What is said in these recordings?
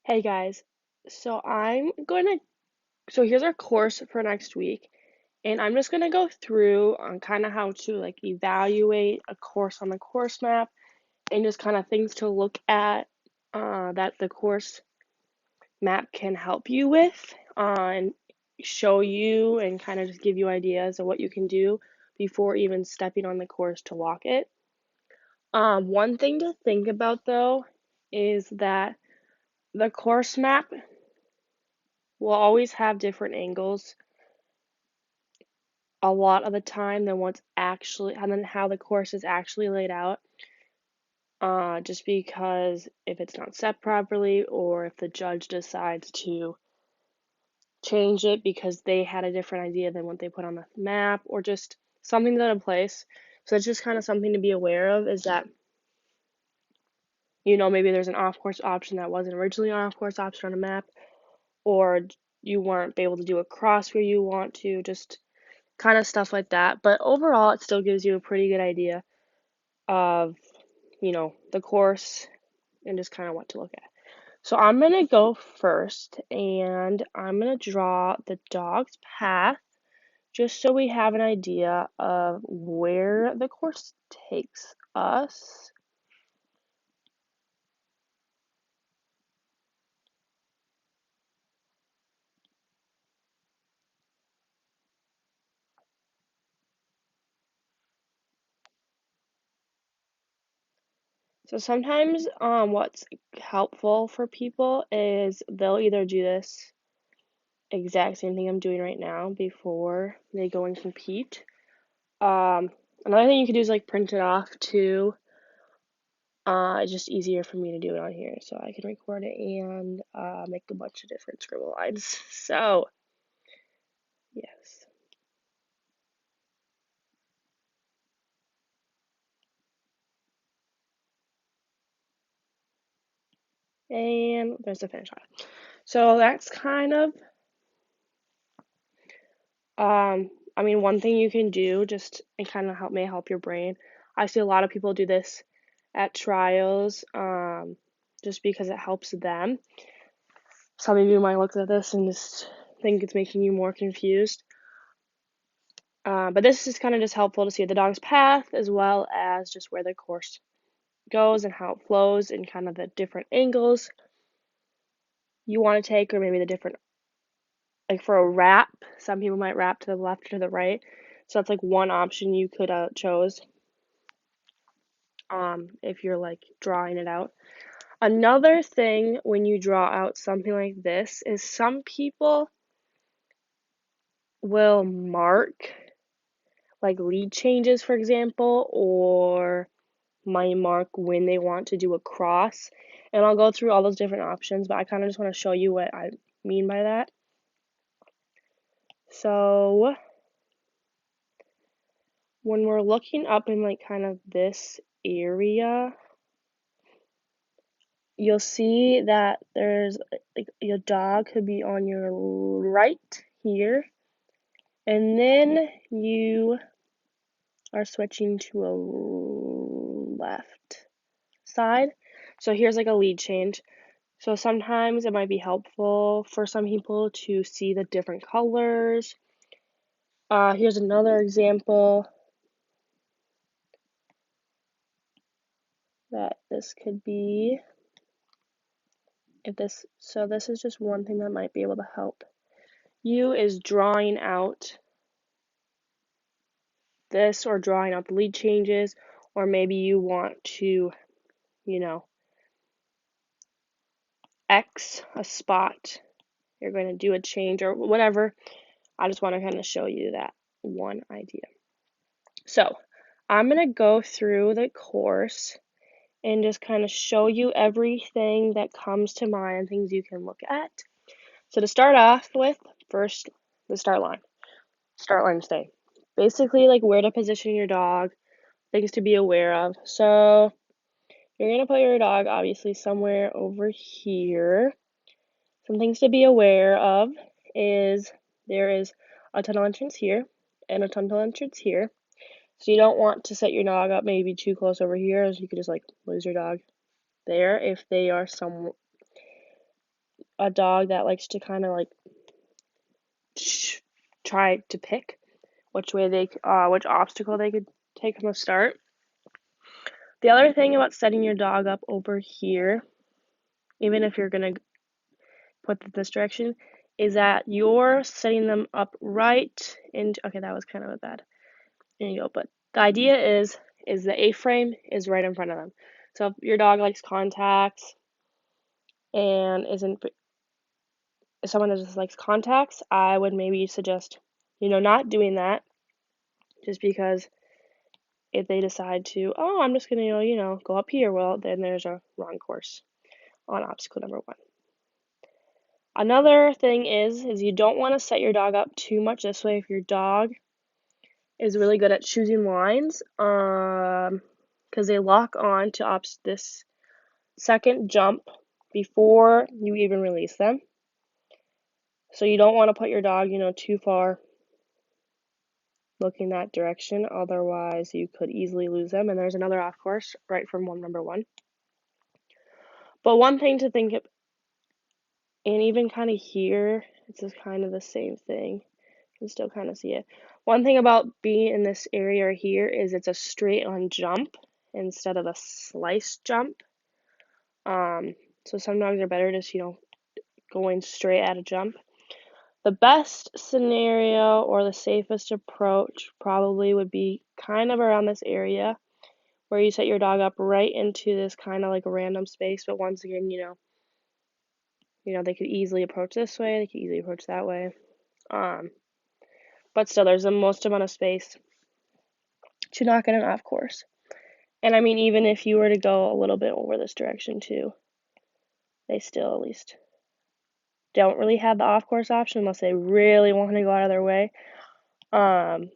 Hey guys, so here's our course for next week, and I'm just gonna go through on kind of how to like evaluate a course on the course map and just kind of things to look at that the course map can help you with and show you and kind of just give you ideas of what you can do before even stepping on the course to walk it. One thing to think about though is that the course map will always have different angles a lot of the time than what's actually and then how the course is actually laid out. Just because if it's not set properly or if the judge decides to change it because they had a different idea than what they put on the map or just something's out of place. So it's just kind of something to be aware of is that, maybe there's an off course option that wasn't originally an off course option on a map, or you weren't able to do a cross where you want to, just kind of stuff like that. But overall, it still gives you a pretty good idea of, the course and just kind of what to look at. So I'm going to go first and I'm going to draw the dog's path just so we have an idea of where the course takes us. So sometimes what's helpful for people is they'll either do this exact same thing I'm doing right now before they go and compete. Another thing you could do is like print it off too. It's just easier for me to do it on here, so I can record it and make a bunch of different scribble lines. So, yes. And there's the finish line. So that's kind of, one thing you can do just and kind of may help your brain. I see a lot of people do this at trials, just because it helps them. Some of you might look at this and just think it's making you more confused. But this is kind of just helpful to see the dog's path as well as just where the course goes and how it flows and kind of the different angles you want to take, or maybe the different, like for a wrap, some people might wrap to the left or to the right. So that's like one option you could chose if you're like drawing it out. Another thing when you draw out something like this is some people will mark like lead changes, for example, or might mark when they want to do a cross. And I'll go through all those different options, but I kind of just want to show you what I mean by that. So when we're looking up in like kind of this area, you'll see that there's like your dog could be on your right here, and then you are switching to a left side. So here's like a lead change. So sometimes it might be helpful for some people to see the different colors. Here's another example that this could be. So this is just one thing that might be able to help you is drawing out this or drawing out the lead changes, or maybe you want to, you know, X a spot. You're going to do a change or whatever. I just want to kind of show you that one idea. So I'm going to go through the course and just kind of show you everything that comes to mind, things you can look at. So to start off with, first, the start line. Start line stay. Basically, like where to position your dog, things to be aware of. So you're going to put your dog obviously somewhere over here. Some things to be aware of is there is a tunnel entrance here and a tunnel entrance here. So you don't want to set your dog up maybe too close over here, as you could just like lose your dog there if they are a dog that likes to kind of like try to pick which obstacle they could take from the start. The other thing about setting your dog up over here, even if you're gonna put this direction, is that you're setting them up right into, okay, that was kind of a bad, there you go, but the idea is the A-frame is right in front of them. So if your dog likes contacts and if someone that just likes contacts, I would maybe suggest, not doing that, just because if they decide to, oh, I'm just gonna, go up here, well, then there's a wrong course on obstacle number 1. Another thing is you don't want to set your dog up too much this way. If your dog is really good at choosing lines, because they lock on to this second jump before you even release them. So you don't want to put your dog, too far looking that direction, otherwise you could easily lose them. And there's another off course right from number 1. But one thing to think of, and even kind of here, it's just kind of the same thing. You can still kind of see it. One thing about being in this area here is it's a straight on jump instead of a slice jump. So some dogs are better just, going straight at a jump. The best scenario or the safest approach probably would be kind of around this area where you set your dog up right into this kind of like a random space, but once again, they could easily approach this way, they could easily approach that way. But still, there's the most amount of space to not get an off course. And I mean, even if you were to go a little bit over this direction too, they still at least don't really have the off course option unless they really want to go out of their way. But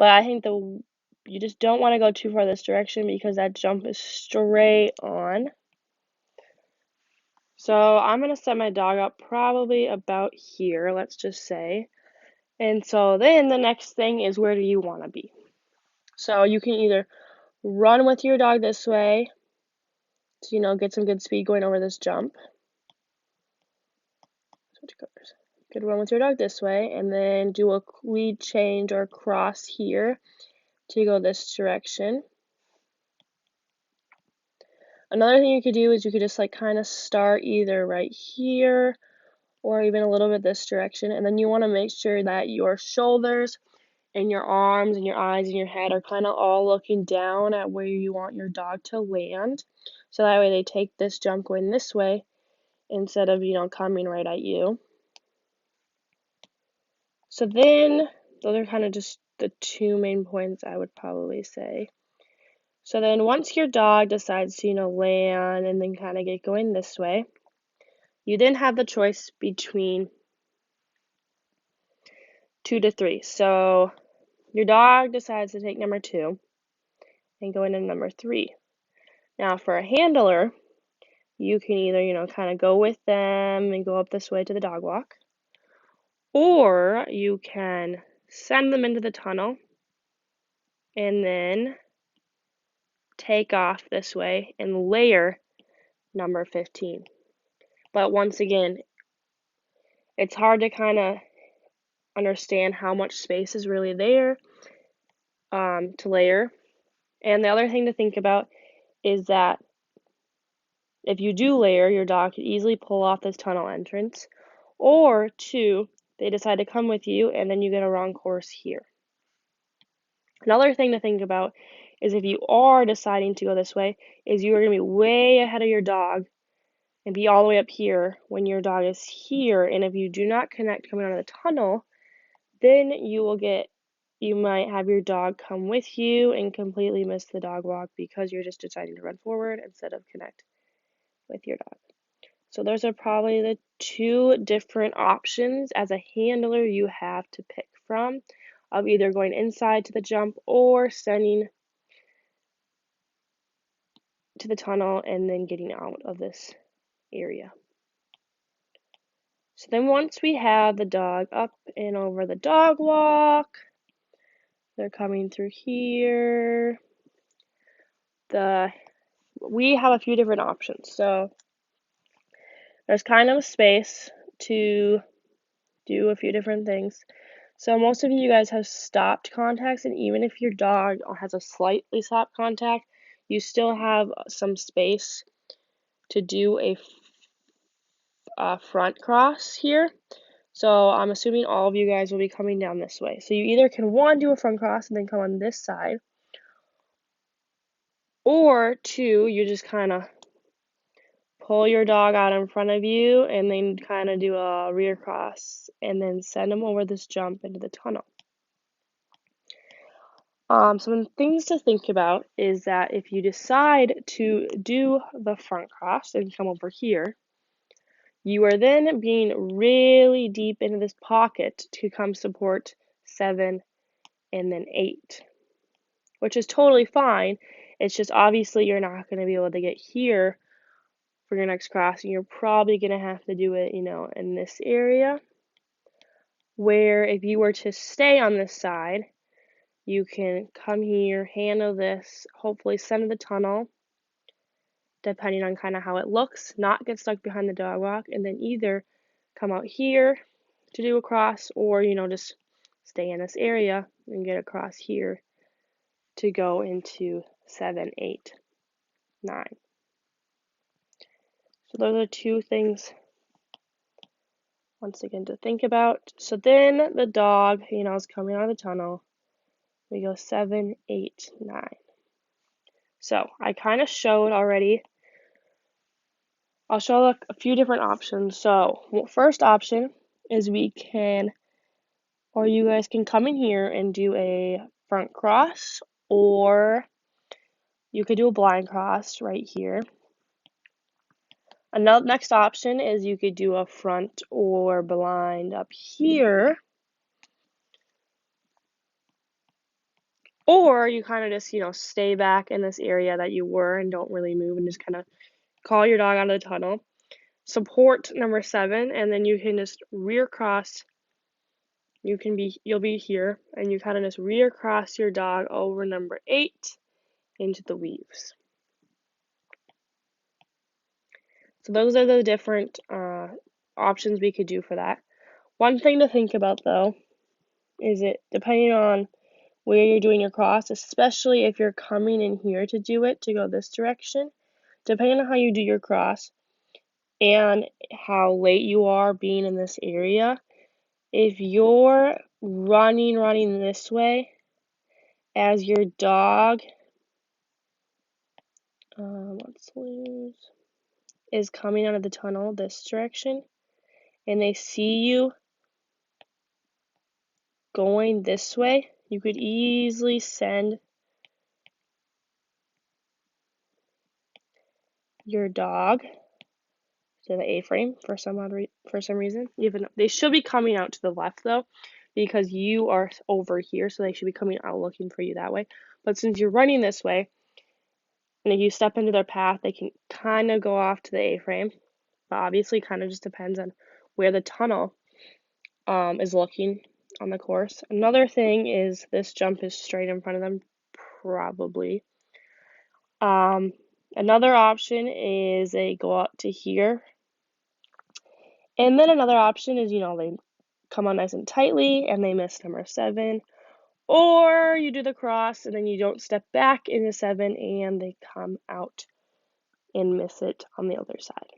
I think you just don't want to go too far this direction because that jump is straight on. So I'm going to set my dog up probably about here, let's just say. And so then the next thing is, where do you want to be? So you can either run with your dog this way to, get some good speed going over this jump. Switch colors. You could run with your dog this way and then do a lead change or cross here to go this direction. Another thing you could do is you could just like kind of start either right here or even a little bit this direction, and then you want to make sure that your shoulders and your arms and your eyes and your head are kind of all looking down at where you want your dog to land, so that way they take this jump going this way instead of coming right at you. So then those are kind of just the 2 main points I would probably say. So then once your dog decides to land and then kind of get going this way, you then have the choice between 2 to 3. So your dog decides to take number 2 and go into number 3. Now for a handler, you can either, kind of go with them and go up this way to the dog walk, or you can send them into the tunnel and then take off this way and layer number 15. But once again, it's hard to kind of understand how much space is really there to layer. And the other thing to think about is that if you do layer, your dog could easily pull off this tunnel entrance, or 2, they decide to come with you and then you get a wrong course here. Another thing to think about is if you are deciding to go this way, is you are going to be way ahead of your dog and be all the way up here when your dog is here, and if you do not connect coming out of the tunnel, then you might have your dog come with you and completely miss the dog walk because you're just deciding to run forward instead of connect with your dog. So those are probably the 2 different options as a handler you have to pick from, of either going inside to the jump or sending to the tunnel and then getting out of this area. So then once we have the dog up and over the dog walk, they're coming through here. We have a few different options. So There's kind of a space to do a few different things. So most of you guys have stopped contacts, and even if your dog has a slightly stopped contact, you still have some space to do a front cross here. So I'm assuming all of you guys will be coming down this way. So you either can, one, do a front cross and then come on this side, or two, you just kind of pull your dog out in front of you and then kind of do a rear cross and then send them over this jump into the tunnel. Some things to think about is that if you decide to do the front cross and come over here, you are then being really deep into this pocket to come support 7 and then 8, which is totally fine. It's just obviously you're not going to be able to get here for your next cross, and you're probably going to have to do it, in this area, where if you were to stay on this side, you can come here, handle this, hopefully center the tunnel, depending on kind of how it looks, not get stuck behind the dog walk, and then either come out here to do a cross, or, just stay in this area and get across here to go into 7, 8, 9. So those are two things, once again, to think about. So then the dog, is coming out of the tunnel. We go 7, 8, 9. So I kind of showed already. I'll show a few different options. So first option is you guys can come in here and do a front cross, or you could do a blind cross right here. Another next option is you could do a front or blind up here. Or you kind of just, stay back in this area that you were and don't really move and just kind of call your dog out of the tunnel. Support number 7, and then you can just rear cross. You'll be here, and you kind of just rear cross your dog over number 8 into the weaves. So those are the different options we could do for that. One thing to think about though is it depending on where you're doing your cross, especially if you're coming in here to do it, to go this direction, depending on how you do your cross and how late you are being in this area, if you're running this way as your dog is coming out of the tunnel this direction, and they see you going this way, you could easily send your dog to the A-frame for some reason. Even they should be coming out to the left though, because you are over here, so they should be coming out looking for you that way. But since you're running this way, and if you step into their path, they can kind of go off to the A-frame. But obviously, kind of just depends on where the tunnel is looking on the course. Another thing is this jump is straight in front of them, probably. Another option is they go out to here. And then another option is, they come on nice and tightly and they miss number 7. Or you do the cross and then you don't step back into 7 and they come out and miss it on the other side.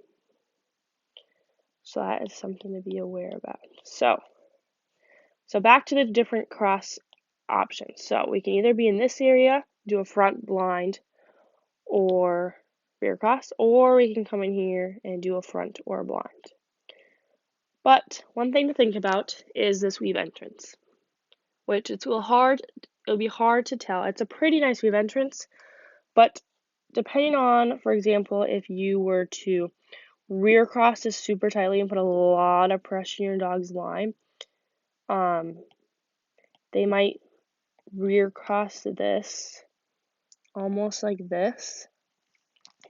So that is something to be aware about. So back to the different cross options. So we can either be in this area, do a front blind or rear cross, or we can come in here and do a front or a blind. But one thing to think about is this weave entrance, which it'll be hard to tell. It's a pretty nice weave entrance, but depending on, for example, if you were to rear cross this super tightly and put a lot of pressure in your dog's line, they might rear cross this almost like this,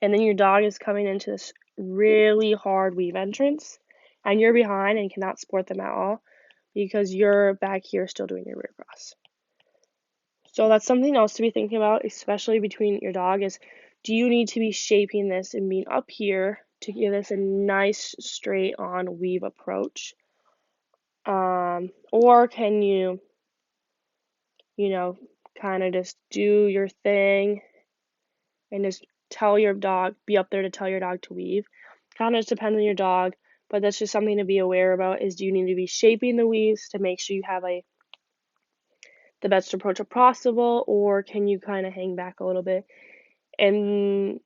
and then your dog is coming into this really hard weave entrance, and you're behind and cannot support them at all because you're back here still doing your rear cross. So that's something else to be thinking about, especially between your dog, is do you need to be shaping this and being up here to give this a nice straight on weave approach. Or can you kind of just do your thing and just tell your dog, be up there to tell your dog to weave. Kind of just depends on your dog, but that's just something to be aware about is do you need to be shaping the weaves to make sure you have the best approach possible, or can you kind of hang back a little bit? And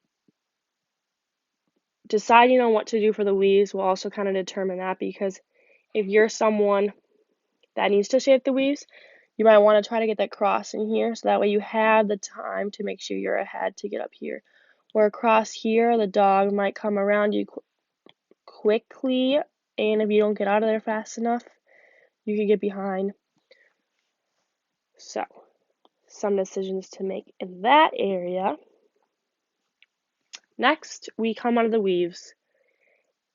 deciding on what to do for the weaves will also kind of determine that, because if you're someone that needs to shape the weaves, you might want to try to get that cross in here so that way you have the time to make sure you're ahead to get up here. Where across here, the dog might come around you quickly, and if you don't get out of there fast enough, you can get behind. So, some decisions to make in that area. Next, we come out of the weaves,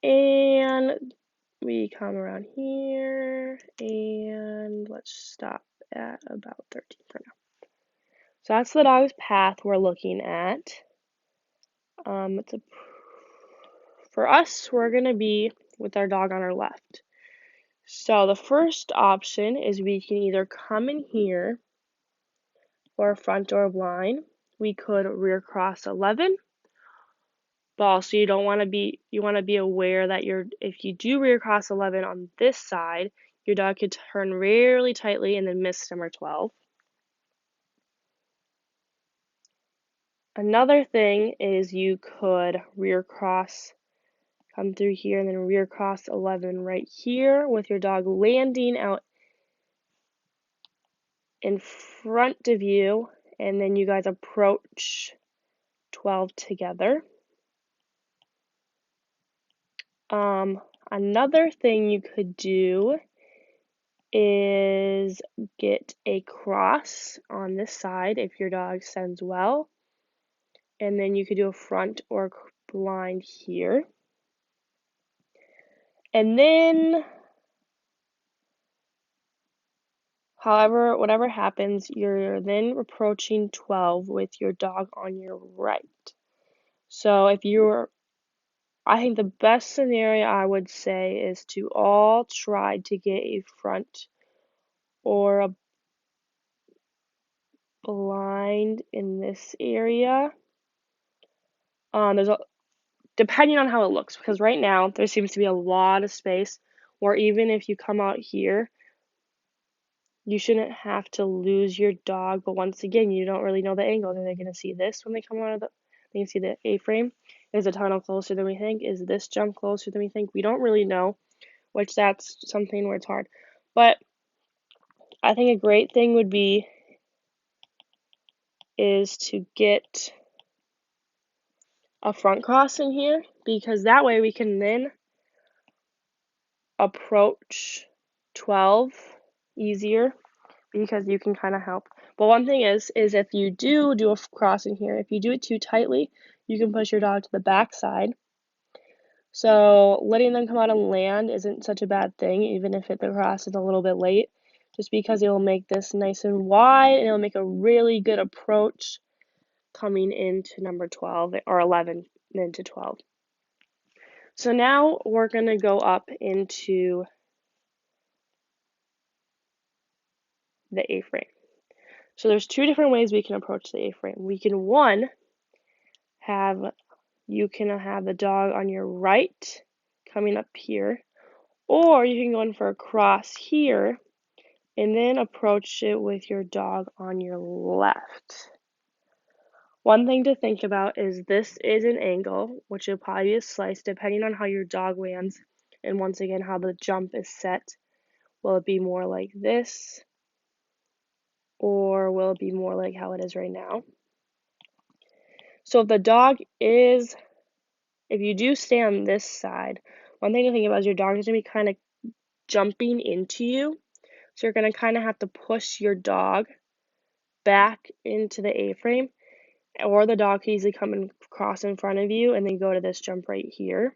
and we come around here, and let's stop at about 13 for now. So that's the dog's path we're looking at. For us, we're going to be with our dog on our left. So the first option is we can either come in here for a front door blind. We could rear cross 11. But also you want to be aware that if you do rear cross 11 on this side, your dog could turn really tightly and then miss number 12. Another thing is you could rear cross, come through here, and then rear cross 11 right here with your dog landing out in front of you, and then you guys approach 12 together. Another thing you could do is get a cross on this side if your dog sends well, and then you could do a front or blind here. And then, however, whatever happens, you're then approaching 12 with your dog on your right. So I think the best scenario I would say is to all try to get a front or a blind in this area. Depending on how it looks, because right now there seems to be a lot of space, or even if you come out here, you shouldn't have to lose your dog, but once again, you don't really know the angle. Are they going to see this when they come out of they can see the A-frame? Is the tunnel closer than we think? Is this jump closer than we think? We don't really know, which that's something where it's hard. But I think a great thing would be is to get a front cross in here, because that way we can then approach 12 easier, because you can kind of help. But one thing is if you do a cross in here, if you do it too tightly, you can push your dog to the back side. So letting them come out and land isn't such a bad thing, even if the cross is a little bit late, just because it will make this nice and wide, and it'll make a really good approach coming into number 12 or 11 and into 12. So now we're going to go up into the A-frame. So there's two different ways we can approach the A-frame. We can you can have the dog on your right coming up here, or you can go in for a cross here and then approach it with your dog on your left. One thing to think about is this is an angle, which will probably be a slice depending on how your dog lands, and once again how the jump is set. Will it be more like this, or will it be more like how it is right now? So if you do stay on this side, one thing to think about is your dog is going to be kind of jumping into you. So you're going to kind of have to push your dog back into the A-frame, or the dog can easily come and cross in front of you and then go to this jump right here.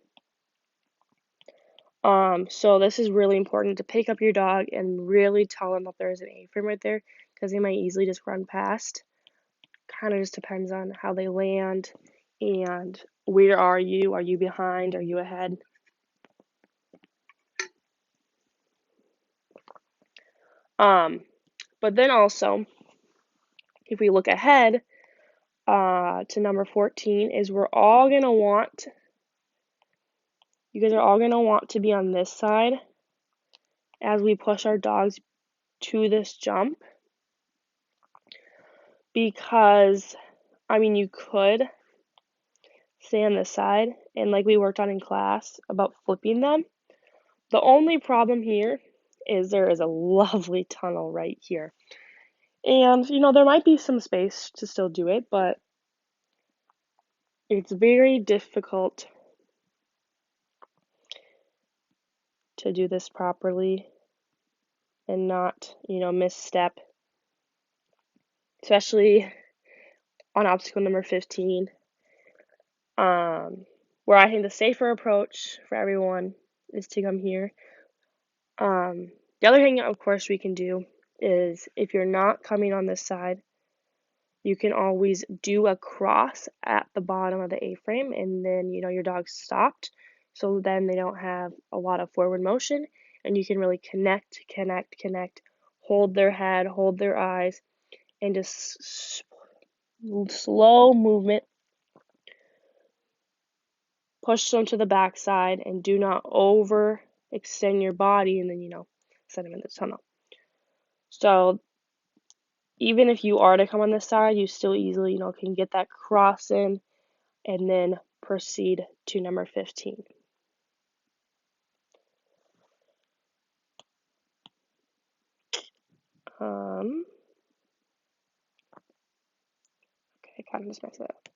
So this is really important to pick up your dog and really tell them that there is an A-frame right there, because they might easily just run past. Kind of just depends on how they land and Where are you? Are you behind? Are you ahead? But then also, if we look ahead to number 14, is you guys are all going to want to be on this side as we push our dogs to this jump. Because, you could stay on this side, and like we worked on in class about flipping them. The only problem here is there is a lovely tunnel right here. And, there might be some space to still do it, but it's very difficult to do this properly and not, misstep, especially on obstacle number 15, where I think the safer approach for everyone is to come here. The other thing, of course, we can do is if you're not coming on this side, you can always do a cross at the bottom of the A-frame, and then, your dog's stopped. So then they don't have a lot of forward motion, and you can really connect, hold their head, hold their eyes, and just slow movement. Push them to the back side, and do not overextend your body, and then, send them in the tunnel. So even if you are to come on this side, you still easily, can get that cross in and then proceed to number 15. Okay, kind of just messed that up.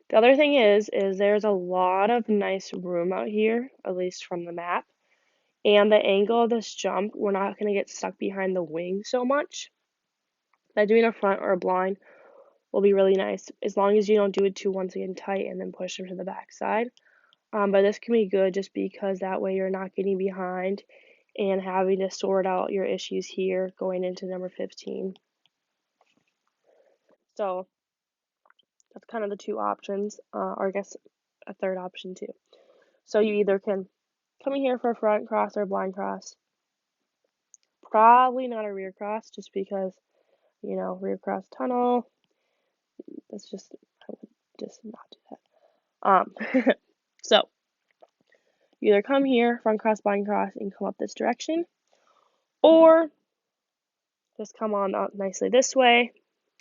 The other thing is there's a lot of nice room out here, at least from the map. And the angle of this jump, we're not going to get stuck behind the wing so much. That doing a front or a blind will be really nice, as long as you don't do it too, once again, tight and then push them to the back side. But this can be good just because that way you're not getting behind and having to sort out your issues here going into number 15. So that's kind of the two options, or I guess a third option too. So you either can come in here for a front cross or a blind cross. Probably not a rear cross, just because, rear cross tunnel. I would just not do that. So you either come here, front cross, blind cross, and come up this direction, or just come on out nicely this way.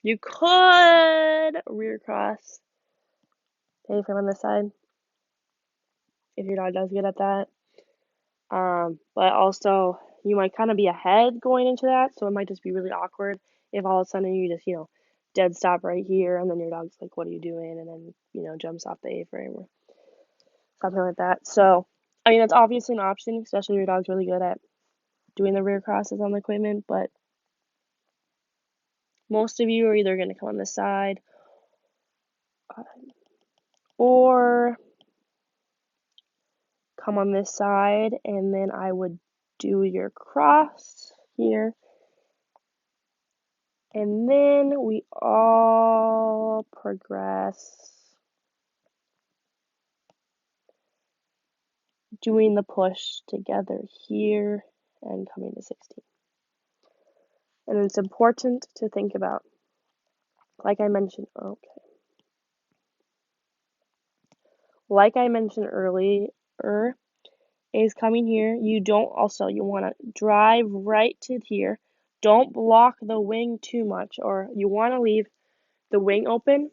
You could rear cross, maybe from on this side, if your dog does good at that. But also, you might kind of be ahead going into that, so it might just be really awkward if all of a sudden you just, dead stop right here, and then your dog's like, what are you doing? And then, jumps off the A-frame or something like that. So, it's obviously an option, especially if your dog's really good at doing the rear crosses on the equipment, but most of you are either going to come on this side or come on this side, and then I would do your cross here. And then we all progress doing the push together here and coming to 16. And it's important to think about, like I mentioned earlier, is coming here. You want to drive right to here. Don't block the wing too much, or you want to leave the wing open,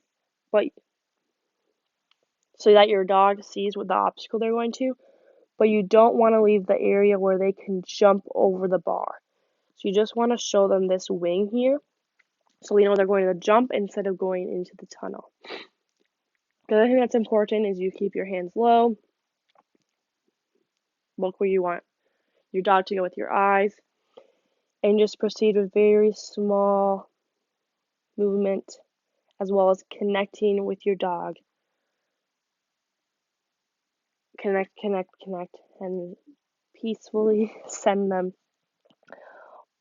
but so that your dog sees what the obstacle they're going to, but you don't want to leave the area where they can jump over the bar. So you just want to show them this wing here, so we know they're going to jump instead of going into the tunnel. The other thing that's important is you keep your hands low. Look where you want your dog to go with your eyes, and just proceed with very small movement, as well as connecting with your dog. Connect, and peacefully send them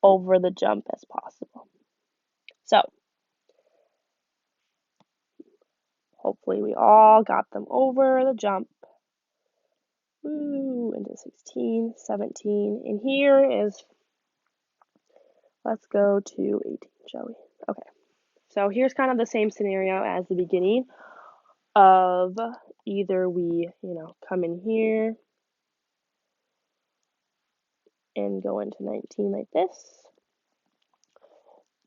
over the jump as possible. So, Hopefully we all got them over the jump. Woo, into 16, 17, and here is, let's go to 18, shall we? Okay, so here's kind of the same scenario as the beginning of either we, come in here and go into 19 like this,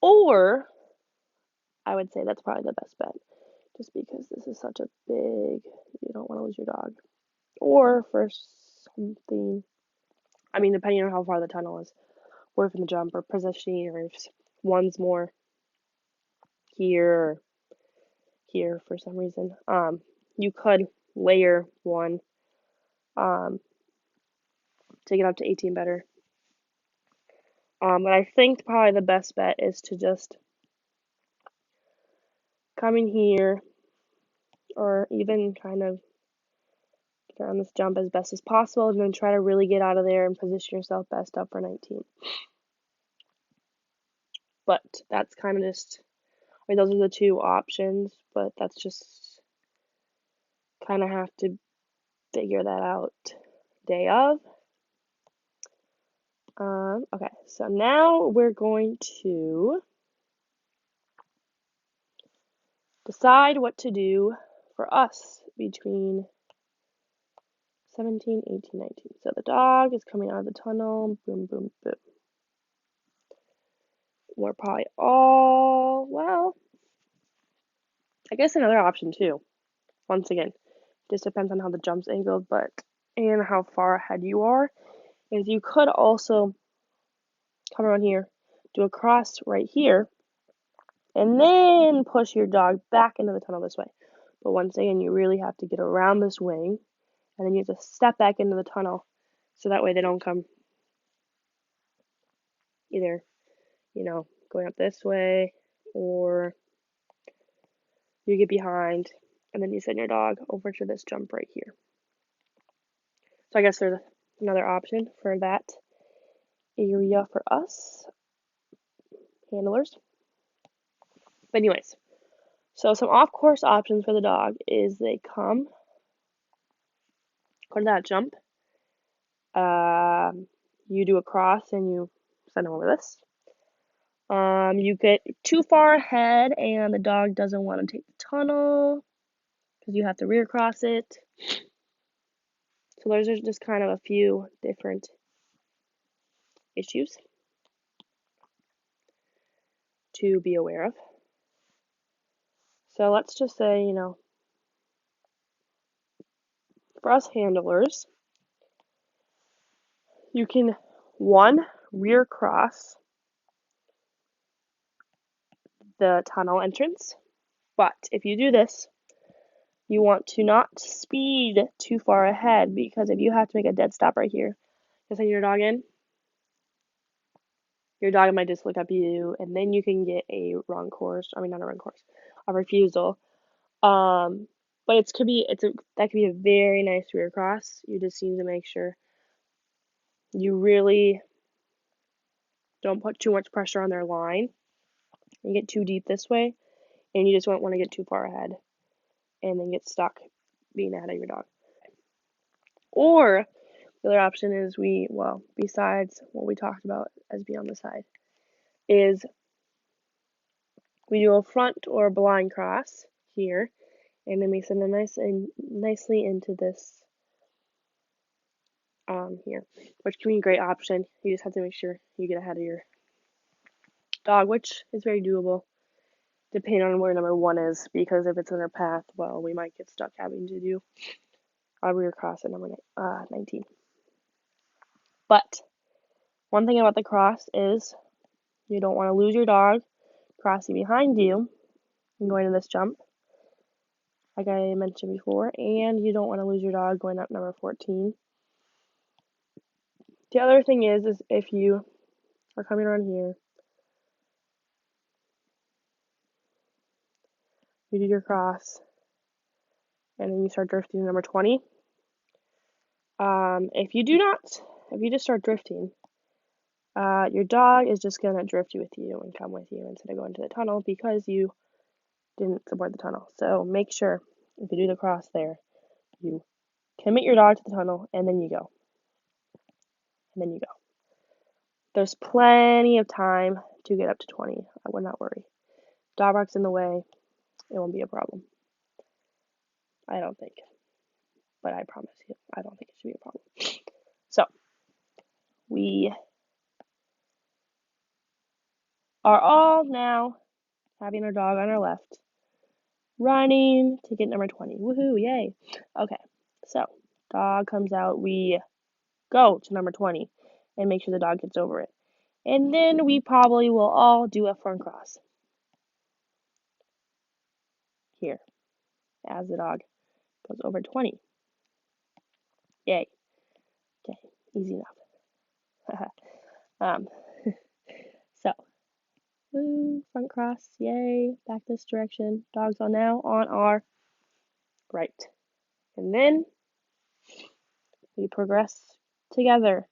or I would say that's probably the best bet, just because this is such a big, you don't want to lose your dog. Or for something, I mean, depending on how far the tunnel is, or from the jump or positioning, or if one's more here or here for some reason, you could layer one to get up to 18 better. But I think probably the best bet is to just come in here, or even kind of get on this jump as best as possible, and then try to really get out of there and position yourself best up for 19. But that's kind of just, I mean, those are the two options, but that's just kind of have to figure that out day of. Okay, so now we're going to decide what to do for us between 17, 18, 19. So the dog is coming out of the tunnel. Boom, boom, boom. We're probably all, well, I guess another option too. Once again, just depends on how the jump's angled, and how far ahead you are, is you could also come around here, do a cross right here, and then push your dog back into the tunnel this way. But once again, you really have to get around this wing, and then you have to step back into the tunnel, so that way they don't come either, going up this way, or you get behind, and then you send your dog over to this jump right here. So I guess there's another option for that area for us handlers. But anyways, so some off-course options for the dog is they go to that jump, you do a cross and you send them over this. You get too far ahead and the dog doesn't want to take the tunnel because you have to rear cross it. So those are just kind of a few different issues to be aware of. So let's just say, for us handlers, you can, one, rear cross the tunnel entrance, but if you do this, you want to not speed too far ahead, because if you have to make a dead stop right here, to send your dog in, your dog might just look up you, and then you can get a wrong course. I mean, not a wrong course, a refusal. But that could be a very nice rear cross. You just need to make sure you really don't put too much pressure on their line and get too deep this way, and you just don't want to get too far ahead and then get stuck being ahead of your dog. Or the other option is besides what we talked about as being on the side, is we do a front or blind cross here, and then we send them nicely into this here, which can be a great option. You just have to make sure you get ahead of your dog, which is very doable depending on where number 1 is, because if it's in our path, well, we might get stuck having to do a rear cross at number 19. But one thing about the cross is you don't want to lose your dog crossing behind you and going to this jump, like I mentioned before, and you don't want to lose your dog going up number 14. The other thing is if you are coming around here, you do your cross, and then you start drifting to number 20. If you just start drifting, your dog is just gonna drift with you and come with you instead of going to the tunnel, because you didn't support the tunnel. So make sure if you do the cross there, you commit your dog to the tunnel and then you go. And then you go. There's plenty of time to get up to 20. I would not worry. Dog bark's in the way, it won't be a problem. I don't think. But I promise you, I don't think it should be a problem. So, we are all now having our dog on our left, running to get number 20. Woohoo, yay. Okay, so dog comes out, we go to number 20 and make sure the dog gets over it. And then we probably will all do a front cross here as the dog goes over 20. Yay. Okay, easy enough. So, woo, front cross, yay, back this direction. Dogs are now on our right. And then we progress together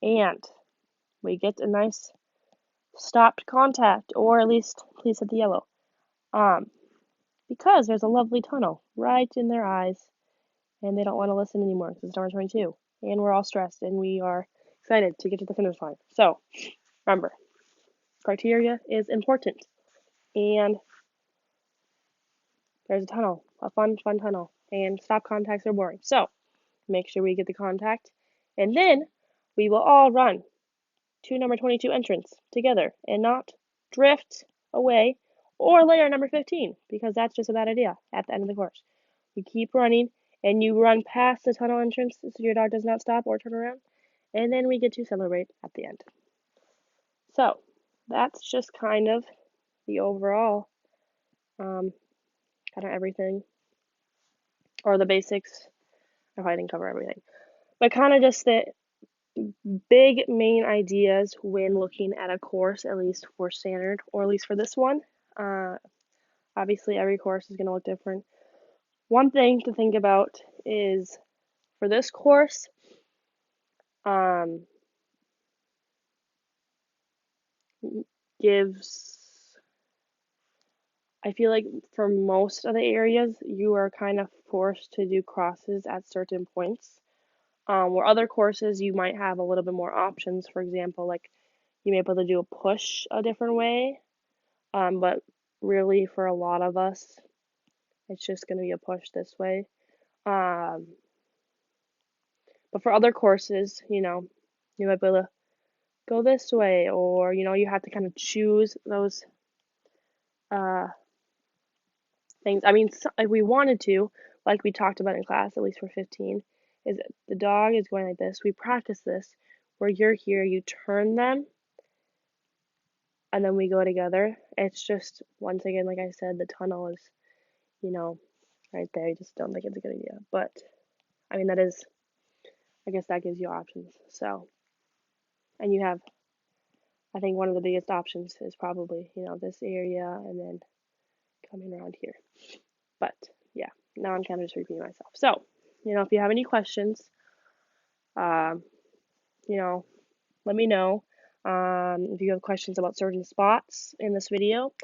and we get a nice stopped contact, or at least please hit the yellow. Because there's a lovely tunnel right in their eyes and they don't want to listen anymore because it's number 22. And we're all stressed and we are excited to get to the finish line. So remember, criteria is important. And there's a tunnel, a fun tunnel. And stop contacts are boring. So make sure we get the contact. And then we will all run to number 22 entrance together and not drift away or later number 15 because that's just a bad idea at the end of the course. You keep running and you run past the tunnel entrance so your dog does not stop or turn around, and then we get to celebrate at the end. So that's just kind of the overall kind of everything, or the basics. I probably didn't cover everything, but kind of just the big main ideas when looking at a course, at least for standard, or at least for this one. Obviously, every course is going to look different. One thing to think about is for this course, I feel like for most of the areas, you are kind of forced to do crosses at certain points. Where other courses, you might have a little bit more options. For example, like you may be able to do a push a different way. But really, for a lot of us, it's just going to be a push this way. But for other courses, you might be able to go this way, or, you have to kind of choose those things. I mean, if we wanted to, like we talked about in class, at least for 15, is the dog is going like this. We practice this where you're here, you turn them, and then we go together. It's just, once again, like I said, the tunnel is, right there. I just don't think it's a good idea. But, I mean, I guess that gives you options. So, and you have, I think one of the biggest options is probably, this area and then coming around here. But, yeah, now I'm kind of just repeating myself. So, if you have any questions, let me know. If you have questions about certain spots in this video,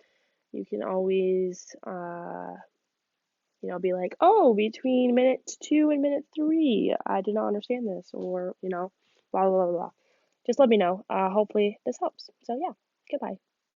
you can always, be like, oh, between minute 2 and minute 3, I did not understand this, or, blah, blah, blah, blah. Just let me know. Hopefully this helps. So, yeah, goodbye.